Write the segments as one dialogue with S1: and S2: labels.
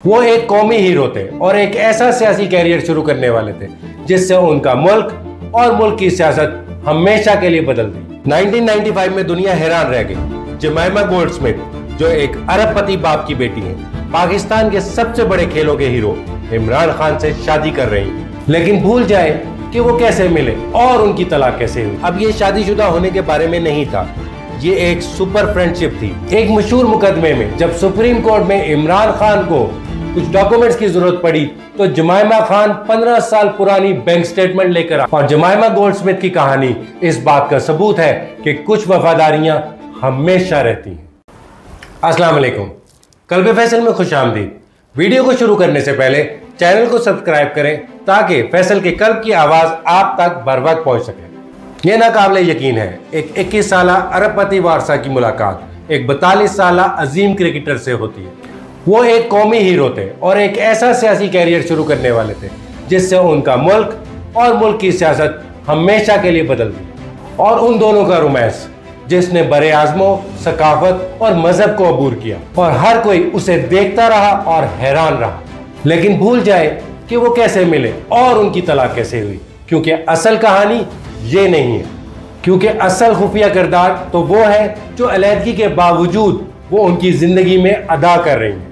S1: वो एक कौमी हीरो थे और एक ऐसा सियासी कैरियर शुरू करने वाले थे जिससे उनका मुल्क और मुल्क की सियासत हमेशा के लिए बदल गई। 1995 में दुनिया हैरान रह गई। जमाइमा गोल्डस्मिथ जो एक अरबपति बाप की बेटी है, पाकिस्तान के सबसे बड़े खेलों के हीरो इमरान खान से शादी कर रही है, लेकिन भूल जाए कि वो कैसे मिले और उनकी तलाक कैसे हुई। अब ये शादीशुदा होने के बारे में नहीं था, ये एक सुपर फ्रेंडशिप थी। एक मशहूर मुकदमे में जब सुप्रीम कोर्ट में इमरान खान को कुछ डॉक्यूमेंट्स की जरूरत पड़ी तो जमाइमा खान 15 साल पुरानी बैंक स्टेटमेंट लेकर और जमाइमा गोल्डस्मिथ की कहानी इस बात का सबूत है कि कुछ वफादारियां हमेशा रहती हैं। अस्सलाम वालेकुम, कल्ब फैसल में खुशामदीद। वीडियो को शुरू करने से पहले चैनल को सब्सक्राइब करें ताकि फैसल के कल्ब की आवाज आप तक बर वक्त पहुंच सके। यह नाकाबिले यकीन है, एक 21 साल अरबपति वारसा की मुलाकात एक 42 साल अजीम क्रिकेटर से होती है। वो एक कौमी हीरो थे और एक ऐसा सियासी कैरियर शुरू करने वाले थे जिससे उनका मुल्क और मुल्क की सियासत हमेशा के लिए बदल गई। और उन दोनों का रोमांस जिसने बड़े आजमों, सकाफत और मजहब को अबूर किया और हर कोई उसे देखता रहा और हैरान रहा। लेकिन भूल जाए कि वो कैसे मिले और उनकी तलाक कैसे हुई, क्योंकि असल कहानी ये नहीं है। क्योंकि असल खुफिया किरदार तो वो है जो अलहदगी के बावजूद वो उनकी जिंदगी में अदा कर रही है।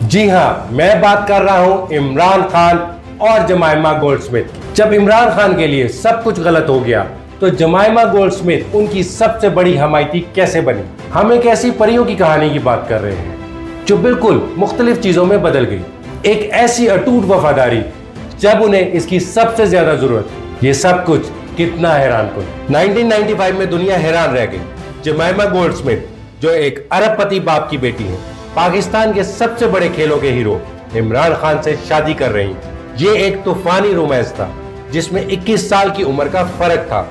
S1: जी हाँ, मैं बात कर रहा हूं इमरान खान और जमाइमा गोल्डस्मिथ की। जब इमरान खान के लिए सब कुछ गलत हो गया तो जमाइमा गोल्डस्मिथ उनकी सबसे बड़ी हमायती कैसे बनी। हम एक ऐसी परियों की कहानी की बात कर रहे हैं जो बिल्कुल मुख्तलिफ चीजों में बदल गई। एक ऐसी अटूट वफादारी जब उन्हें इसकी सबसे ज्यादा जरूरत थी। ये सब कुछ कितना हैरानकुन। 1995 में दुनिया हैरान रह गई। जमाइमा गोल्डस्मिथ जो एक अरबपति बाप की बेटी है, पाकिस्तान के सबसे बड़े खेलों के हीरो इमरान खान से शादी कर रही हैं। ये एक तूफानी रोमांस था जिसमें 21 साल की उम्र का फर्क था।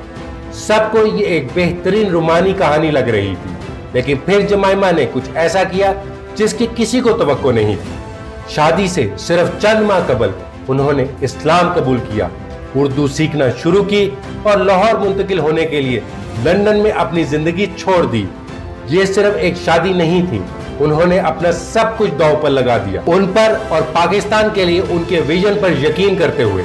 S1: सबको ये एक बेहतरीन रोमानी कहानी लग रही थी, लेकिन फिर जमाइमा ने कुछ ऐसा किया जिसकी किसी को तवक्को नहीं थी। शादी से सिर्फ चंद माह कबल उन्होंने इस्लाम कबूल किया, उर्दू सीखना शुरू की और लाहौर मुंतकिल होने के लिए लंदन में अपनी जिंदगी छोड़ दी। ये सिर्फ एक शादी नहीं थी, उन्होंने अपना सब कुछ दांव पर लगा दिया, उन पर और पाकिस्तान के लिए उनके विजन पर यकीन करते हुए।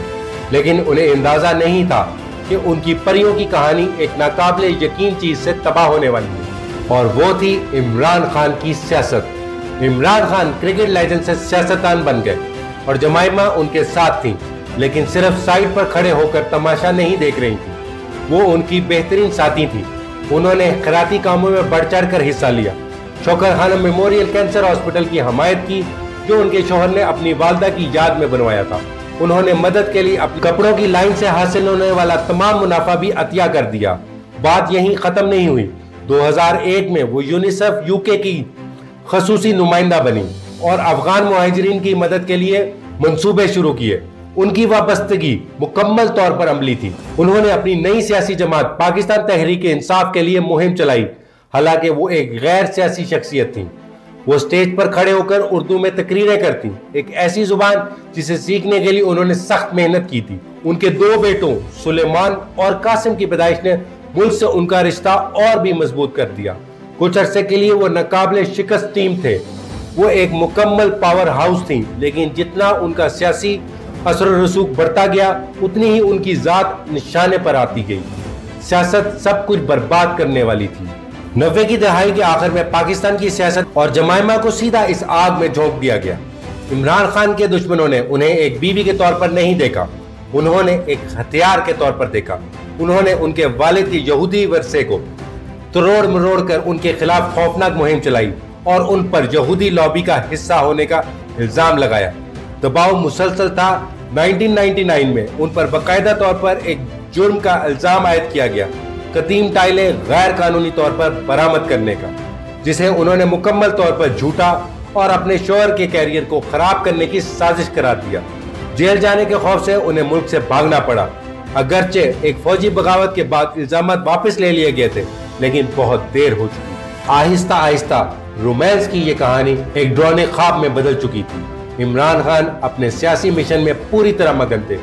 S1: लेकिन उन्हें अंदाजा नहीं था कि उनकी परियों की कहानी एक नाकाबिले यकीन चीज से तबाह होने वाली है, और वो थी इमरान खान की सियासत। इमरान खान क्रिकेट लेजेंड से सियासतदान बन गए और जमाइमा उनके साथ थी, लेकिन सिर्फ साइड पर खड़े होकर तमाशा नहीं देख रही थी, वो उनकी बेहतरीन साथी थी। उन्होंने खैराती कामों में बढ़ चढ़ कर हिस्सा लिया। Shaukat Khanum memorial cancer hospital की हमायत की जो उनके शौहर ने अपनी वालदा की याद में बनवाया था। उन्होंने मदद के लिए अपने कपड़ों की लाइन से हासिल होने वाला तमाम मुनाफा भी अतिया कर दिया। बात यहीं खत्म नहीं हुई। 2001 में वो यूनिसेफ यूके की खसूसी नुमाइंदा बनी और अफगान मुहाजिरीन की मदद के लिए मंसूबे शुरू किए। उनकी वाबस्तगी मुकम्मल तौर पर अमली थी। उन्होंने अपनी नई सियासी जमात पाकिस्तान तहरीक इंसाफ के लिए मुहिम चलाई। हालांकि वो एक गैर सियासी शख्सियत थी। वो स्टेज पर खड़े होकर उर्दू में तकरीरें करती, एक ऐसी जुबान जिसे सीखने के लिए उन्होंने सख्त मेहनत की थी। उनके दो बेटों सुलेमान और कासिम की पैदाइश ने मुल्क से उनका रिश्ता और भी मजबूत कर दिया। कुछ अरसे के लिए वो नाकाबिले शिकस्त टीम थे। वो एक मुकम्मल पावर हाउस थी, लेकिन जितना उनका सियासी असर रसूख बढ़ता गया उतनी ही उनकी जात निशाने पर आती गई। सियासत सब कुछ बर्बाद करने वाली थी। 90 की दहाई के आखिर में पाकिस्तान की सियासत और जमाइमा को सीधा इस आग में झोंक दिया गया। इमरान खान के दुश्मनों ने उन्हें एक बीवी के तौर पर नहीं देखा, उन्होंने एक हथियार के तौर पर देखा। उन्होंने उनके वालिद के यहूदी वर्से को तोड़ मरोड़ कर उनके खिलाफ खौफनाक मुहिम चलाई और उन पर यहूदी लॉबी का हिस्सा होने का इल्जाम लगाया। दबाव मुसलसल था। 1999 में उन पर बाकायदा तौर पर एक जुर्म का इल्जाम आयद किया गया, कदीम टाइलें गैर कानूनी तौर पर बरामद करने का, जिसे उन्होंने मुकम्मल तौर पर झूठा और अपने शोहर के कैरियर को खराब करने की साजिश करार दिया। जेल जाने के खौफ से उन्हें मुल्क से भागना पड़ा। अगरचे एक फौजी बगावत के बाद इल्जाम वापस ले लिए गए थे, लेकिन बहुत देर हो चुकी। आहिस्ता आहिस्ता रोमांस की ये कहानी एक डरावने ख्वाब में बदल चुकी थी। इमरान खान अपने सियासी मिशन में पूरी तरह मगन थे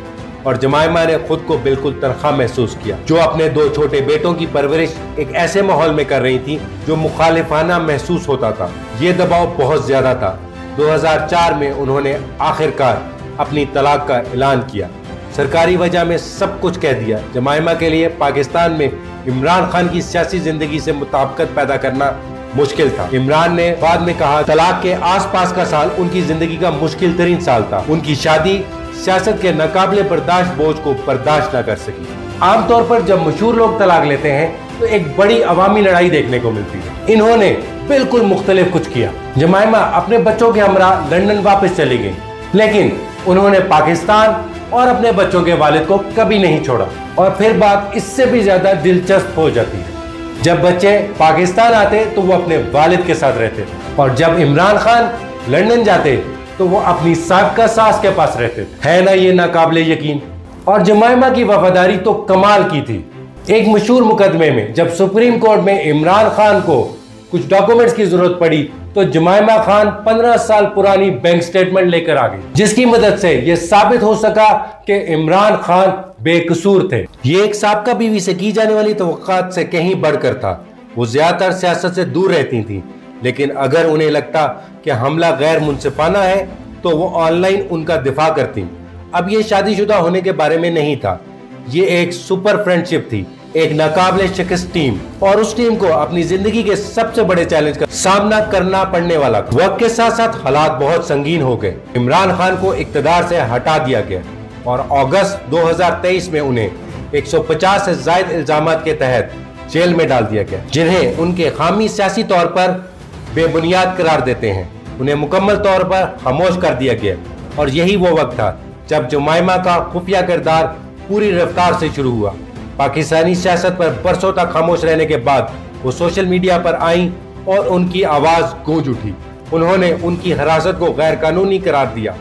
S1: और जमाइमा ने खुद को बिल्कुल तनख्वा महसूस किया, जो अपने दो छोटे बेटों की परवरिश एक ऐसे माहौल में कर रही थी जो मुखालिफाना महसूस होता था। ये दबाव बहुत ज्यादा था। 2004 में उन्होंने आखिरकार अपनी तलाक का ऐलान किया। सरकारी वजह में सब कुछ कह दिया। जमाइमा के लिए पाकिस्तान में इमरान खान की सियासी जिंदगी से मुताबिकत पैदा करना मुश्किल था। इमरान ने बाद में कहा तलाक के आसपास का साल उनकी जिंदगी का मुश्किल तरीन साल था। उनकी शादी सियासत के नाकाबिले बर्दाश्त बोझ को बर्दाश्त न कर सकी। आमतौर पर जब मशहूर लोग तलाक लेते हैं तो एक बड़ी अवामी लड़ाई देखने को मिलती है। इन्होंने बिल्कुल मुख्तलिफ कुछ किया। जमाइमा अपने बच्चों के हमरा लंदन वापस चली गई, लेकिन उन्होंने पाकिस्तान और अपने बच्चों के वालिद को कभी नहीं छोड़ा। और फिर बात इससे भी ज्यादा दिलचस्प हो जाती है। जब बच्चे पाकिस्तान आते तो वो अपने वालिद के साथ रहते थे, और जब इमरान खान लंदन जाते तो वो अपनी साबिका सास के पास रहते थे। है ना ये नाकाबिले यकीन। और जमाइमा की वफादारी तो कमाल की थी। एक मशहूर मुकदमे में जब सुप्रीम कोर्ट में इमरान खान को कुछ डॉक्यूमेंट्स की जरूरत पड़ी तो जमाइमा खान 15 साल पुरानी बैंक स्टेटमेंट लेकर आ गई, जिसकी मदद से यह साबित हो सका कि इमरान खान बेकसूर थे। ये एक साबिका बीवी से की जाने वाली तवक्कात से कहीं बढ़कर था। वो ज्यादातर सियासत से दूर रहती थी, लेकिन अगर उन्हें लगता कि हमला गैर मुनसिफाना है तो वो ऑनलाइन उनका दिफा करती। अब ये शादीशुदा होने के बारे में नहीं था, ये एक सुपर फ्रेंडशिप थी, एक नाकाबिले शिकस्त टीम, और उस टीम को अपनी जिंदगी के सबसे बड़े चैलेंज का सामना करना पड़ने वाला था। वक्त के साथ साथ हालात बहुत संगीन हो गए। इमरान खान को इक्तदार से हटा दिया गया और अगस्त 2023 में उन्हें 150 से ज्यादा इल्जामात के तहत जेल में डाल दिया गया, जिन्हें उनके खामी सियासी तौर पर बेबुनियाद करार देते हैं। उन्हें मुकम्मल तौर पर खामोश कर दिया गया। और यही वो वक्त था जब जमाइमा का खुफिया किरदार पूरी रफ्तार से शुरू हुआ। पाकिस्तानी सियासत पर बरसों तक खामोश रहने के बाद वो सोशल मीडिया पर आईं और उनकी आवाज गूंज उठी। उन्होंने उनकी हिरासत को गैर कानूनी करार दिया,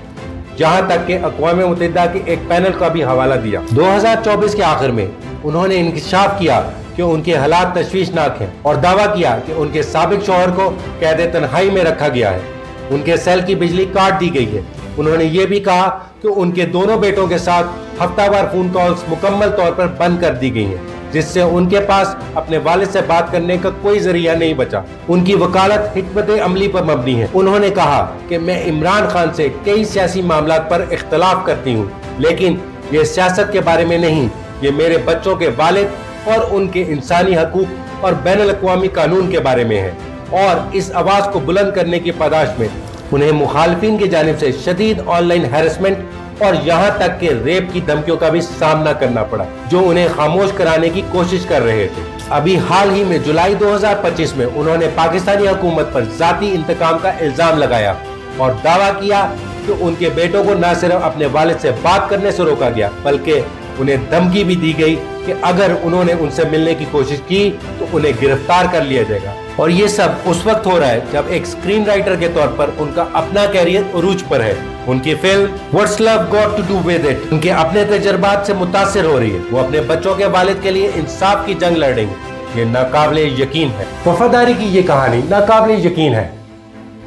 S1: जहां तक कि अक़वाम मुत्तहिदा के एक पैनल का भी हवाला दिया। 2024 के आखिर में उन्होंने इंकशाफ किया कि उनके हालात तशवीशनाक हैं और दावा किया कि उनके साबिक शौहर को कैद तन्हाई में रखा गया है। उनके सेल की बिजली काट दी गई है। उन्होंने ये भी कहा कि उनके दोनों बेटों के साथ हफ्तावार फोन कॉल्स मुकम्मल तौर पर बंद कर दी गई हैं, जिससे उनके पास अपने वालिद से बात करने का कोई जरिया नहीं बचा। उनकी वकालत हिकमत अमली पर मबनी है। उन्होंने कहा कि मैं इमरान खान से कई सियासी मामलात पर इख्तलाफ करती हूँ, लेकिन ये सियासत के बारे में नहीं, ये मेरे बच्चों के वालिद और उनके इंसानी हकूक और बैनुल-अक़वामी कानून के बारे में है। और इस आवाज को बुलंद करने की पादाश में उन्हें मुखालिफिन की जानिब से शदीद ऑनलाइन हैरेसमेंट और यहाँ तक के रेप की धमकियों का भी सामना करना पड़ा, जो उन्हें खामोश कराने की कोशिश कर रहे थे। अभी हाल ही में जुलाई 2025 में उन्होंने पाकिस्तानी हुकूमत पर जाती इंतकाम का इल्जाम लगाया और दावा किया कि उनके बेटों को न सिर्फ अपने वालिद से बात करने से रोका गया, बल्कि उन्हें धमकी भी दी गई कि अगर उन्होंने उनसे मिलने की कोशिश की तो उन्हें गिरफ्तार कर लिया जाएगा। और ये सब उस वक्त हो रहा है जब एक स्क्रीन राइटर के तौर पर उनका अपना कैरियर उरूज पर है। उनकी film what's love got to do with it उनके अपने तजुर्बात से मुतासिर हो रही है। वो अपने बच्चों के वालिद के लिए इंसाफ की जंग लड़ रही है। ये नाकाबिले यकीन है। वफादारी की ये कहानी नाकाबिले यकीन है।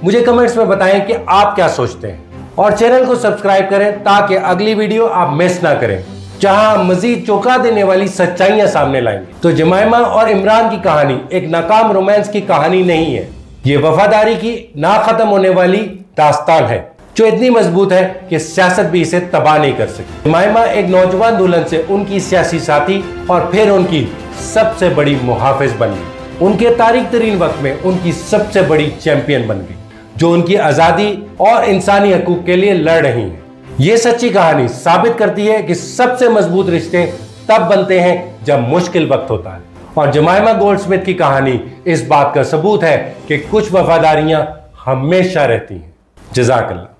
S1: मुझे कमेंट्स में बताएं कि आप क्या सोचते हैं, और चैनल को सब्सक्राइब करें ताकि अगली वीडियो आप मिस ना करें, जहां मजीद चौंका देने वाली सच्चाइयां सामने लाएंगे। तो जमाइमा और इमरान की कहानी एक नाकाम रोमांस की कहानी नहीं है, ये वफादारी की ना खत्म होने वाली दास्तान है, जो इतनी मजबूत है कि सियासत भी इसे तबाह नहीं कर सकती। जमाइमा एक नौजवान दुल्हन से उनकी सियासी साथी और फिर उनकी सबसे बड़ी मुहाफिज बन गई। उनके तारीख तरीन वक्त में उनकी सबसे बड़ी चैंपियन बन गई, जो उनकी आजादी और इंसानी हकूक के लिए लड़ रही है। ये सच्ची कहानी साबित करती है कि सबसे मजबूत रिश्ते तब बनते हैं जब मुश्किल वक्त होता है, और जमाइमा गोल्डस्मिथ की कहानी इस बात का सबूत है कि कुछ वफादारियां हमेशा रहती हैं। जज़ाकल्लाह।